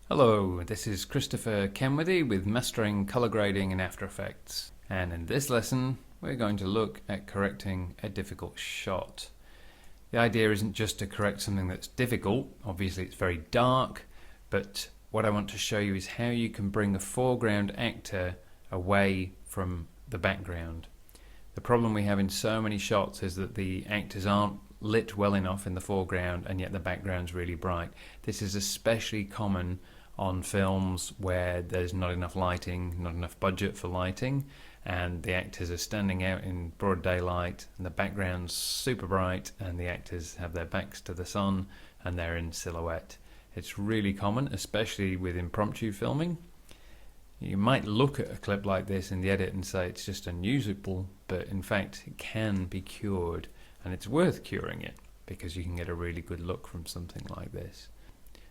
Hello, this is Christopher Kenworthy with Mastering Color Grading in After Effects, and in this lesson we're going to look at correcting a difficult shot. The idea isn't just to correct something that's difficult, obviously it's very dark, but what I want to show you is how you can bring a foreground actor away from the background. The problem we have in so many shots is that the actors aren't lit well enough in the foreground and yet the background's really bright. This is especially common on films where there's not enough lighting, not enough budget for lighting, and the actors are standing out in broad daylight and the background's super bright and the actors have their backs to the sun and they're in silhouette. It's really common, especially with impromptu filming. You might look at a clip like this in the edit and say it's just unusable, but in fact it can be cured, and it's worth curing it because you can get a really good look from something like this.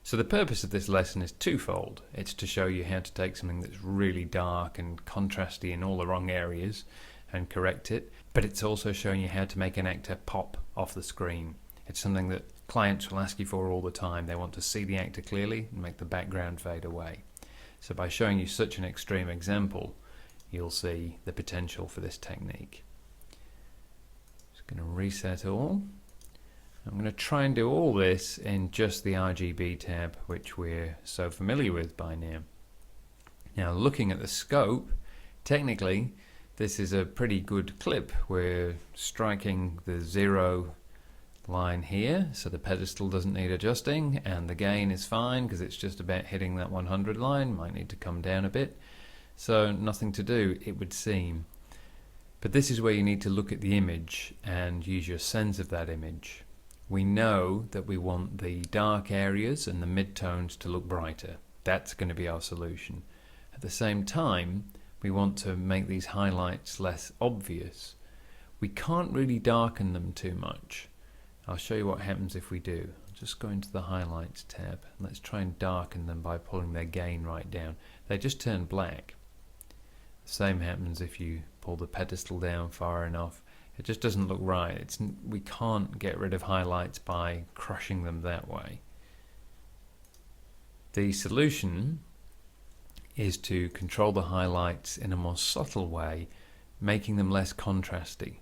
So the purpose of this lesson is twofold. It's to show you how to take something that's really dark and contrasty in all the wrong areas and correct it, but it's also showing you how to make an actor pop off the screen. It's something that clients will ask you for all the time. They want to see the actor clearly and make the background fade away. So by showing you such an extreme example, you'll see the potential for this technique. Just going to reset all. I'm going to try and do all this in just the RGB tab, which we're so familiar with by now. Now, looking at the scope, technically this is a pretty good clip. We're striking the 0 line here, so the pedestal doesn't need adjusting, and the gain is fine because it's just about hitting that 100 line. Might need to come down a bit, so nothing to do, it would seem. But this is where you need to look at the image and use your sense of that image. We know that we want the dark areas and the midtones to look brighter. That's going to be our solution. At the same time, we want to make these highlights less obvious. We can't really darken them too much. I'll show you what happens if we do. I'll just go into the highlights tab and let's try and darken them by pulling their gain right down. They just turn black. The same happens if you pull the pedestal down far enough. It just doesn't look right. We can't get rid of highlights by crushing them that way. The solution is to control the highlights in a more subtle way, making them less contrasty.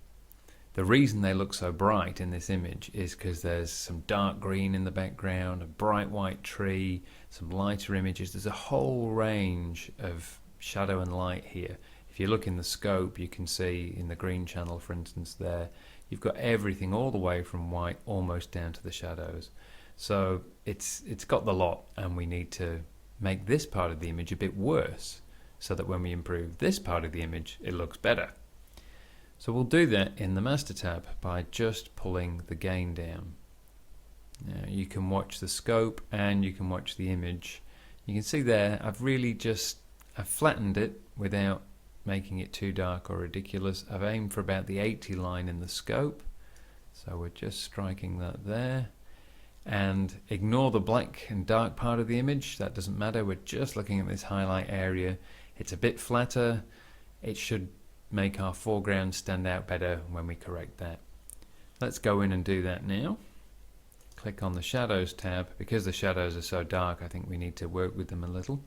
The reason they look so bright in this image is because there's some dark green in the background, a bright white tree, some lighter images. There's a whole range of shadow and light here. If you look in the scope, you can see in the green channel, for instance, there, you've got everything all the way from white almost down to the shadows. So it's got the lot, and we need to make this part of the image a bit worse so that when we improve this part of the image, it looks better. So we'll do that in the Master tab by just pulling the gain down. Now you can watch the scope and you can watch the image. You can see there, I've flattened it without making it too dark or ridiculous. I've aimed for about the 80 line in the scope, so we're just striking that there, and ignore the black and dark part of the image. That doesn't matter. We're just looking at this highlight area. It's a bit flatter. It should make our foreground stand out better when we correct that. Let's go in and do that now. Click on the shadows tab. Because the shadows are so dark, I think we need to work with them a little.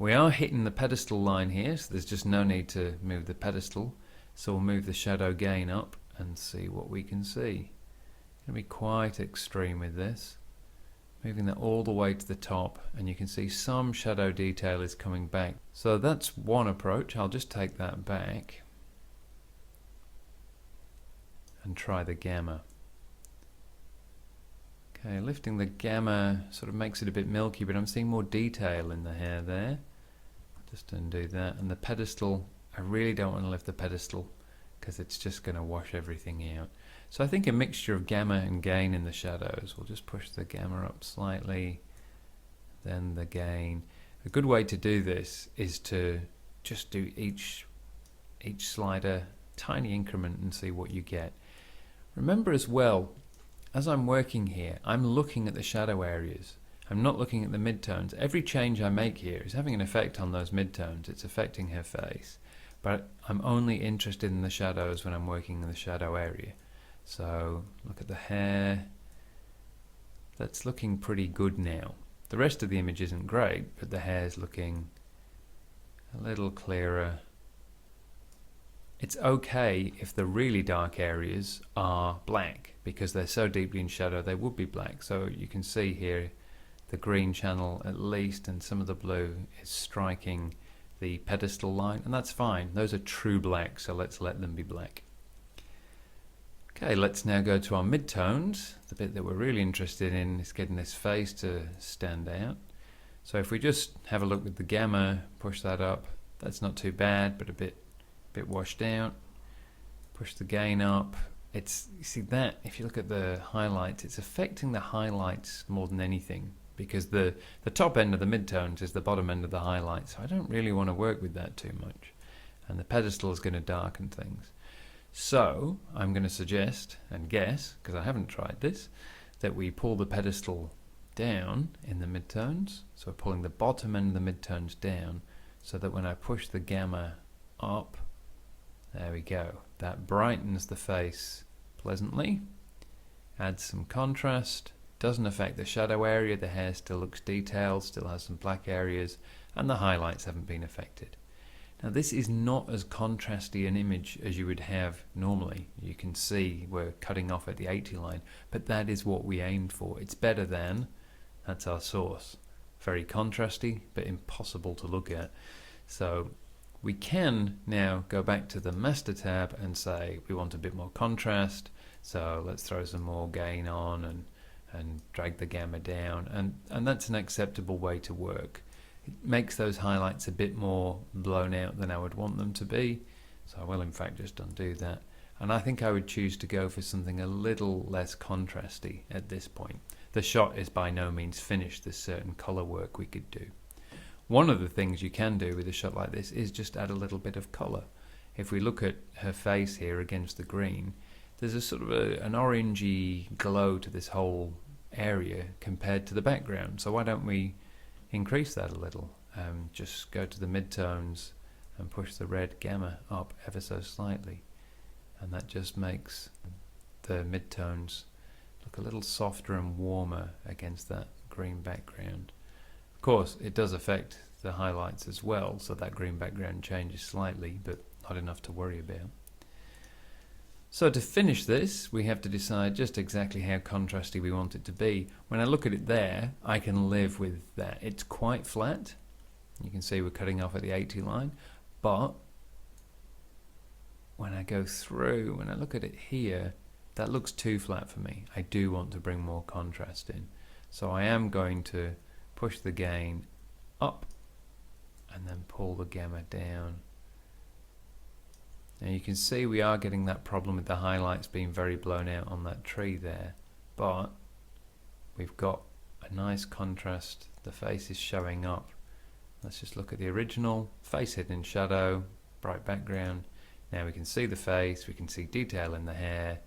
We are hitting the pedestal line here, so there's just no need to move the pedestal. So we'll move the shadow gain up and see what we can see. It's going to be quite extreme with this. Moving that all the way to the top, and you can see some shadow detail is coming back. So that's one approach. I'll just take that back and try the gamma. Okay, lifting the gamma sort of makes it a bit milky, but I'm seeing more detail in the hair there. Just undo that, and the pedestal, I really don't want to lift the pedestal because it's just going to wash everything out. So I think a mixture of gamma and gain in the shadows. We'll just push the gamma up slightly, then the gain. A good way to do this is to just do each slider, tiny increment, and see what you get. Remember as well, as I'm working here, I'm looking at the shadow areas. I'm not looking at the midtones. Every change I make here is having an effect on those midtones. It's affecting her face. But I'm only interested in the shadows when I'm working in the shadow area. So look at the hair. That's looking pretty good now. The rest of the image isn't great, but the hair's looking a little clearer. It's okay if the really dark areas are black, because they're so deeply in shadow they would be black. So you can see here the green channel at least, and some of the blue is striking the pedestal line, and that's fine. Those are true black, so let's let them be black. Okay, let's now go to our midtones. The bit that we're really interested in is getting this face to stand out. So if we just have a look at the gamma, push that up, that's not too bad, but a bit washed out. Push the gain up. You see that, if you look at the highlights, it's affecting the highlights more than anything, because the top end of the midtones is the bottom end of the highlights, so I don't really want to work with that too much. And the pedestal is going to darken things. So I'm going to suggest and guess, because I haven't tried this, that we pull the pedestal down in the midtones. So we're pulling the bottom end of the midtones down, so that when I push the gamma up, there we go. That brightens the face pleasantly, adds some contrast, doesn't affect the shadow area, the hair still looks detailed, still has some black areas, and the highlights haven't been affected. Now this is not as contrasty an image as you would have normally. You can see we're cutting off at the 80 line, but that is what we aimed for. It's better than, that's our source. Very contrasty, but impossible to look at. So we can now go back to the master tab and say we want a bit more contrast, so let's throw some more gain on and drag the gamma down, and that's an acceptable way to work. It makes those highlights a bit more blown out than I would want them to be, so I will in fact just undo that, and I think I would choose to go for something a little less contrasty at this point. The shot is by no means finished. There's certain color work we could do. One of the things you can do with a shot like this is just add a little bit of color. If we look at her face here against the green, there's a sort of an orangey glow to this whole area compared to the background. So why don't we increase that a little? Just go to the midtones and push the red gamma up ever so slightly, and that just makes the midtones look a little softer and warmer against that green background. Of course, it does affect the highlights as well, so that green background changes slightly, but not enough to worry about. So to finish this, we have to decide just exactly how contrasty we want it to be. When I look at it there, I can live with that. It's quite flat. You can see we're cutting off at the 80 line, but when I go through, when I look at it here, that looks too flat for me. I do want to bring more contrast in. So I am going to push the gain up and then pull the gamma down. Now you can see we are getting that problem with the highlights being very blown out on that tree there, but we've got a nice contrast. The face is showing up. Let's just look at the original. Face hidden in shadow, bright background. Now we can see the face, we can see detail in the hair.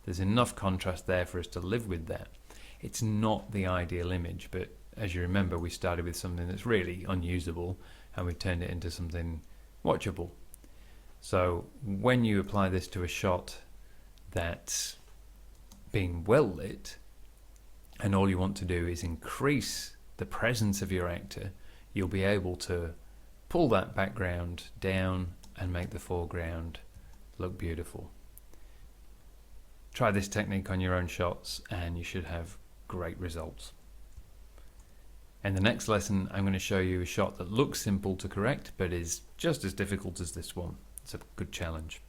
There's enough contrast there for us to live with that. It's not the ideal image, but as you remember, we started with something that's really unusable and we've turned it into something watchable. So when you apply this to a shot that's being well lit, and all you want to do is increase the presence of your actor, you'll be able to pull that background down and make the foreground look beautiful. Try this technique on your own shots and you should have great results. In the next lesson, I'm going to show you a shot that looks simple to correct but is just as difficult as this one. It's a good challenge.